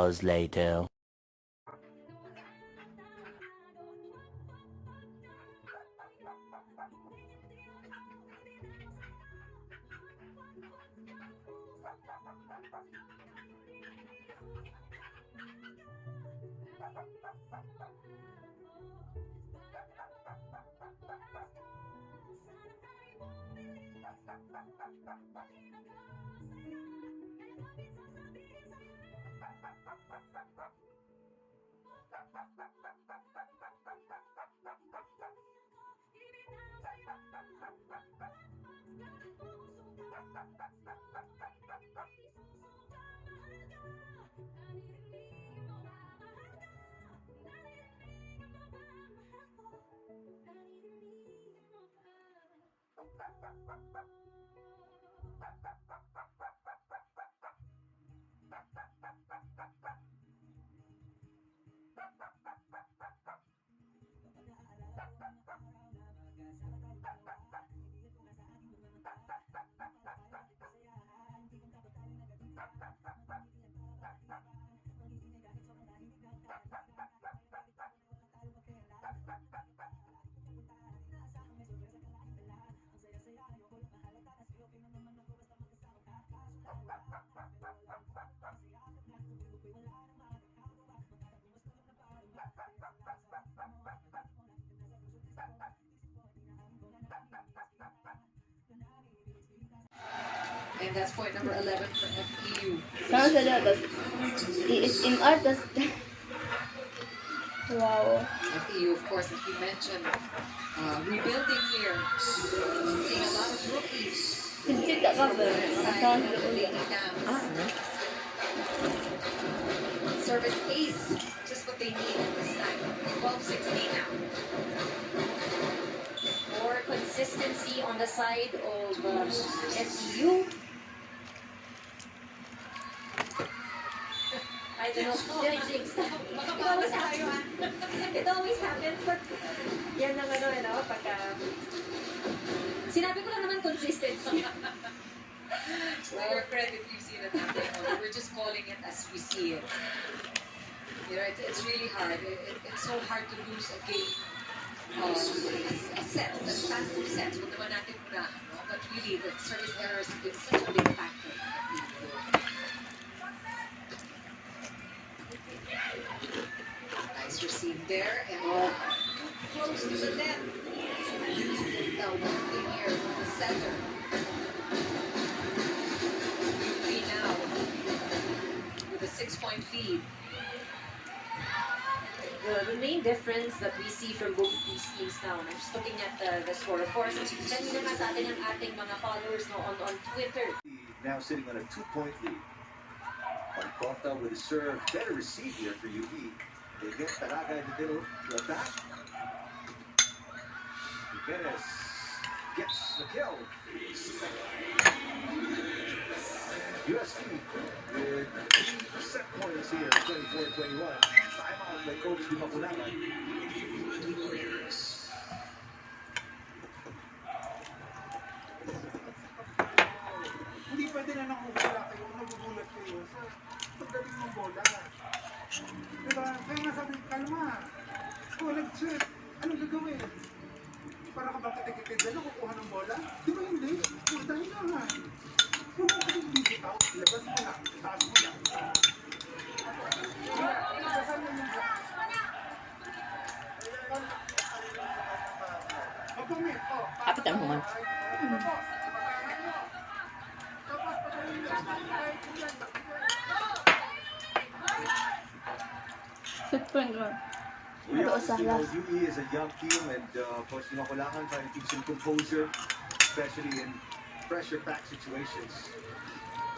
hours later. And that's point number 11 for FEU. Sama saja, tas it's in art, tas wow. FEU, of course, as we mentioned, rebuilding here. Seeing a lot of rookies. Pincit tak cover. Asahan sa ulit. Service ace, just what they need at this time. 12-16 now. More consistency on the side of FEU. I don't know. It always happens, but yan ang pagka... Sinabi ko lang naman consistency. To our credit, we've seen it happen. We're just calling it as we see it. You know, it's really hard. It's so hard to lose a game. A set, that's past 2 sets. Huwag naman natin unahan, no? But really, the service errors have been such a big factor. Nice receive there, and close to the net. Now working here from the center. UP now with a 6-point lead. The main difference that we see from both these teams now, I'm just looking at the score. Of course, kanina nga sa atin ang ating mga followers on Twitter. Now sitting on a 2-point lead. Pancorta with a serve, better receive here for UP. They get Talaga in the middle to attack. Jimenez gets the kill. USC with 3 set points here, 24-21. Timeout by Coach Di Mapunagan. Hindi pwede na nakukula kayo, nagugulat kayo sa pagdating ng bola. Diba? Kaya nga sabi, kalma. College shit. Anong gagawin? Para ka ba kitikitid dyan, kukuha ng bola? Di ba hindi? Dahil na nga. Huwag mo kasing bigit out, ilabas mo na, taas mo na. Ilabasan mo yung Magpumit, Kapit ang human. We also know UE is a young team, and Coach Di Mapunagan trying to keep some composure, especially in pressure-packed situations.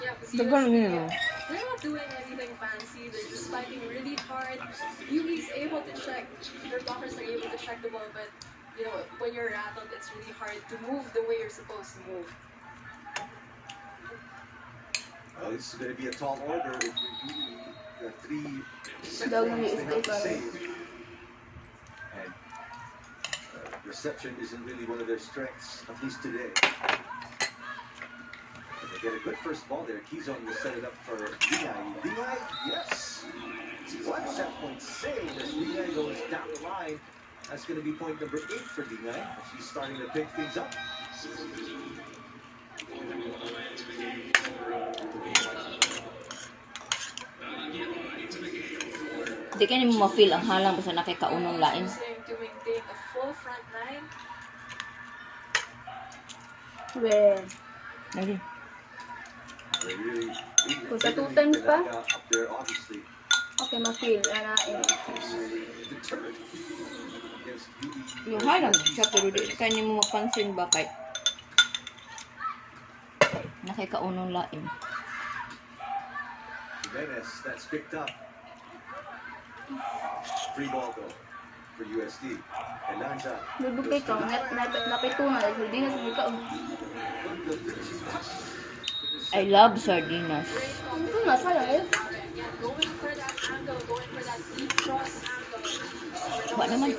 Yeah, they're not doing anything fancy. They're just fighting really hard. Yumi's able to check. Their blockers are able to check the ball, but you know when you're rattled, it's really hard to move the way you're supposed to move. Well, this is going to be a tall order if UE the 3 set points they have to save. And reception isn't really one of their strengths, at least today. They get a good first ball there. Keyzone will set it up for Dingay. Dingay, yes! 1 set point save as Dingay goes down the line. That's going to be point number 8 for Dingay. She's starting to pick things up. Di ka mo ma-feel ang halang basta nakikaunong lain. To maintain a full front line. Well, lagi. They really, Kung sa 2 times pa? Up there, obviously. Okay, ma-feel. Determined against UP. Yung halang siya, pero di ka niyo mo mapansin ba kay nakikaunong lain. Jimenez, that's picked up. Free ball though for USD. Elanza. Bubukay ka, napitunan dahil sardinas mo ka. I love sardinas. Ito na, sayang eh. Going for that angle, going for that deep cross angle. Ba naman?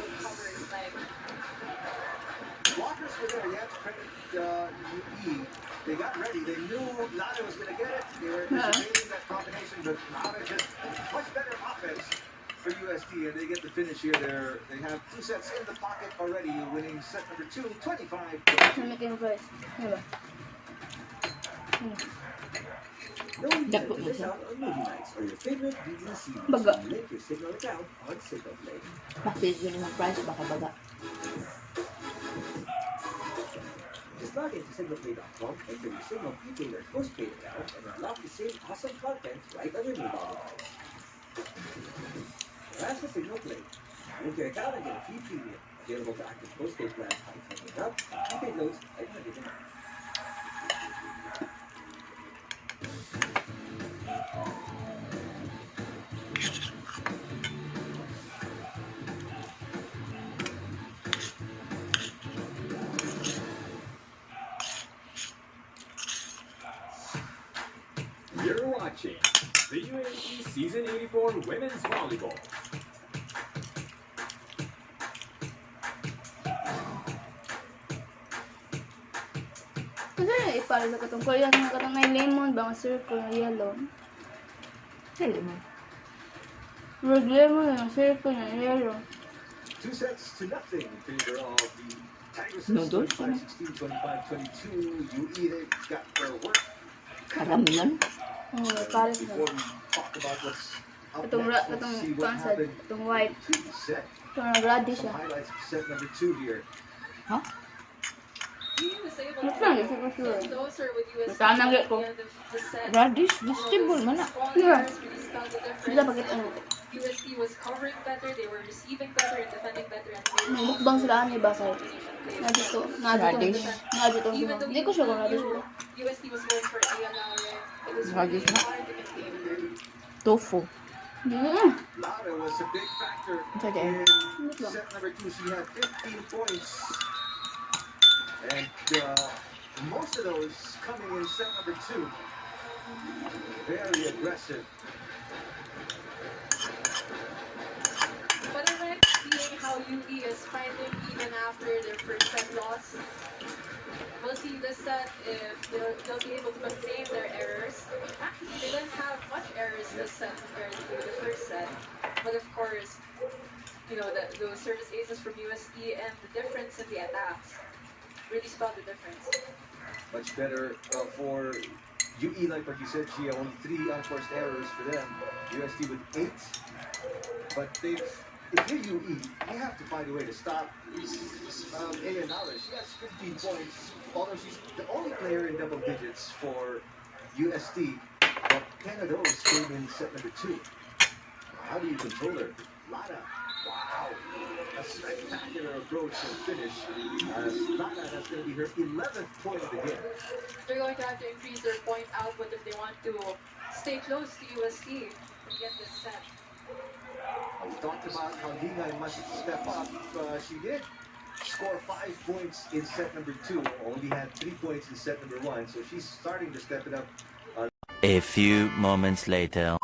Blockers were there. You have to credit UE. They got ready. They knew Lada was going to get it. They were anticipating that combination, but Lada just much better offense for USD, and they get the finish here. They have 2 sets in the pocket already, winning set number 2, 25. Making price. Diba? Dako mo siya. Movie nights or your favorite Disney series. Baga. Link your Signal account on Signal Play. Pakis yun yung price, baka baga. Just log into signalplay.com, enter your Signal Retailer postpaid account, and unlock the same awesome content right on your mobile device. That's the Signal Play. Link your account and get a free premium. Available to active postpaid plans $500 up, prepaid loads $500 a month. You're watching the UAE Season 84 Women's Volleyball. Kasi ipala sa katong Korean nga katong may lemon ba nga circle na yellow. Sa lemon. Red lemon nga circle na yellow. 2 sets to nothing in favor of the Tigers. Noodles, 25-16, 25-22. UE, they got their work. Karamihan. Oh, kalit na. Before we talk about what's up Katong next, let's see what pansad, happened katong white. to the set. Katong nagradish Some siya. highlights of set number 2 here. Ha? He was able Mas to lang, isa ko sure. get closer with USD Matanang at ko. the end of the set. Radish, vegetable man na. Small Yeah. errors really spelled the difference. Sila bakit ano? USD was covering better, they were receiving better and defending better. And Mukbang sila ani ba kay? Na dito, Radish. Hindi ko sure kung radish ba. USD was going for ALR. It was Radish really na? hard to contain. Tofu. Lara was a big factor Okay. in set number 2. She had 15 points. And most of those coming in set number 2. Very aggressive. But I like seeing how UE is fighting even after their first set loss. We'll see this set if they'll be able to contain their errors. Actually, they didn't have much errors this set compared to the first set. But of course, you know, those service aces from USD and the difference in the attacks really spelled the difference. Much better for UE, like what you said, Gia. Only 3 unforced errors for them. USD with 8. But if you're UE, you have to find a way to stop Ayanala. She has 15 points, although she's the only player in double digits for USD. But 10 of those came in set number 2. How do you control her? Lada. Wow. A spectacular approach and finish. Lada, that's going to be her 11th point of the game. They're going to have to increase their point output if they want to stay close to USD and get this set. We talked about how Dingay must step up. She did score 5 points in set number 2. Only had 3 points in set number 1. So she's starting to step it up. A few moments later.